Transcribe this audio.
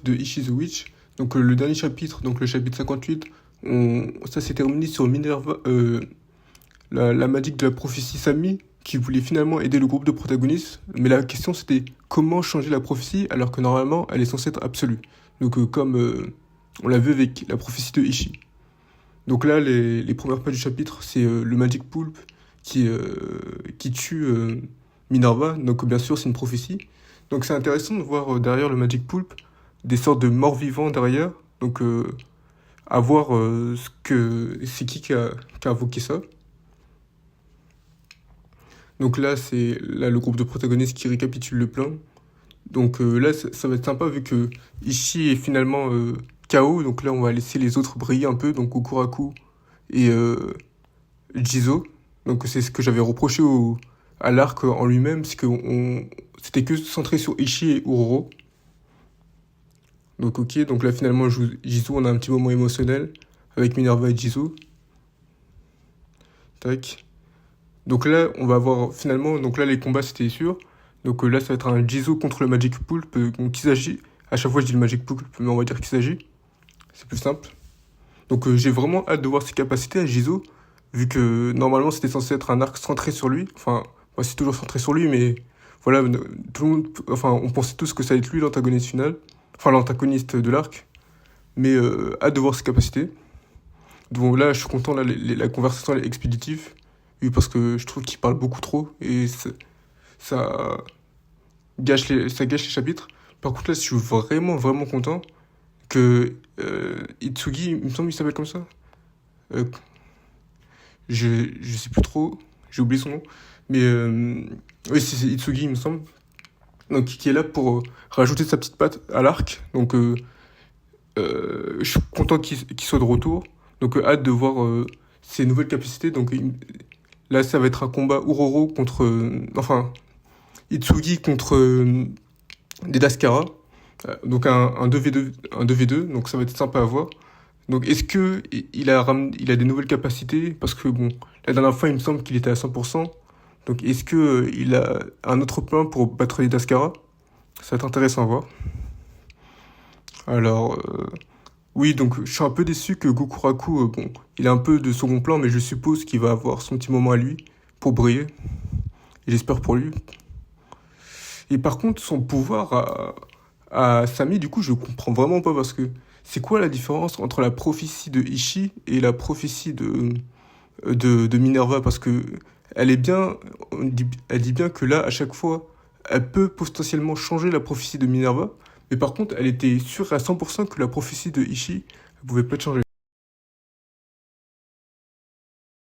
de Ishi the Witch. Donc le dernier chapitre, donc le chapitre 58, ça s'est terminé sur Minerva, la magie de la prophétie Sami, qui voulait finalement aider le groupe de protagonistes. Mais la question c'était comment changer la prophétie alors que normalement elle est censée être absolue. Donc comme on l'a vu avec la prophétie de Ishi. Donc là, les premières pages du chapitre, c'est le Magic Pulp qui tue Minerva. Donc bien sûr, c'est une prophétie. Donc c'est intéressant de voir derrière le Magic Pulp des sortes de morts-vivants derrière. Donc à voir c'est qui a invoqué ça. Donc là, c'est là le groupe de protagonistes qui récapitule le plan. Donc là, ça va être sympa vu que Ishii est finalement KO. Donc là, on va laisser les autres briller un peu. Donc Okuraku et Jizo. Donc c'est ce que j'avais reproché à l'arc en lui-même. C'est que c'était que centré sur Ishii et Uroro. Donc ok, donc là finalement Jizo, on a un petit moment émotionnel avec Minerva et Jizo. Tac. Donc là, on va voir finalement, donc là les combats c'était sûr. Donc là ça va être un Jizo contre le Magic Pulp, donc Kizaji. À chaque fois je dis le Magic Pulp, mais on va dire Kizaji. C'est plus simple. Donc j'ai vraiment hâte de voir ses capacités à Jizo, vu que normalement c'était censé être un arc centré sur lui. Enfin, c'est toujours centré sur lui, mais voilà, tout le monde, enfin on pensait tous que ça allait être lui l'antagoniste final. Enfin l'antagoniste de l'arc. Mais hâte de voir ses capacités. Donc là je suis content, là la conversation elle est expéditive. Oui, parce que je trouve qu'il parle beaucoup trop et ça ça gâche les chapitres. Par contre, là, je suis vraiment, vraiment content que Itsugi, il me semble qu'il s'appelle comme ça. Euh, je sais plus trop, j'ai oublié son nom. Mais oui, c'est Itsugi, il me semble. Donc, qui est là pour rajouter sa petite patte à l'arc. Donc, je suis content qu'il soit de retour. Donc, hâte de voir ses nouvelles capacités. Donc, là, ça va être un combat Uroro contre. Enfin, Itsugi contre Dedaskara. Donc un 2v2, un 2v2, donc ça va être sympa à voir. Donc est-ce que il a des nouvelles capacités? Parce que bon, la dernière fois, il me semble qu'il était à 100%. Donc est-ce que il a un autre plan pour battre Dedaskara? Ça va être intéressant à voir. Alors, oui, donc je suis un peu déçu que Gokuraku, bon, il a un peu de second plan, mais je suppose qu'il va avoir son petit moment à lui pour briller. Et j'espère pour lui. Et par contre, son pouvoir à Sami, du coup, je comprends vraiment pas parce que c'est quoi la différence entre la prophétie de Ishii et la prophétie de Minerva? Parce que elle est bien, elle dit bien que là, à chaque fois, elle peut potentiellement changer la prophétie de Minerva, mais par contre, elle était sûre à 100% que la prophétie de Ishii, elle pouvait pas être changée.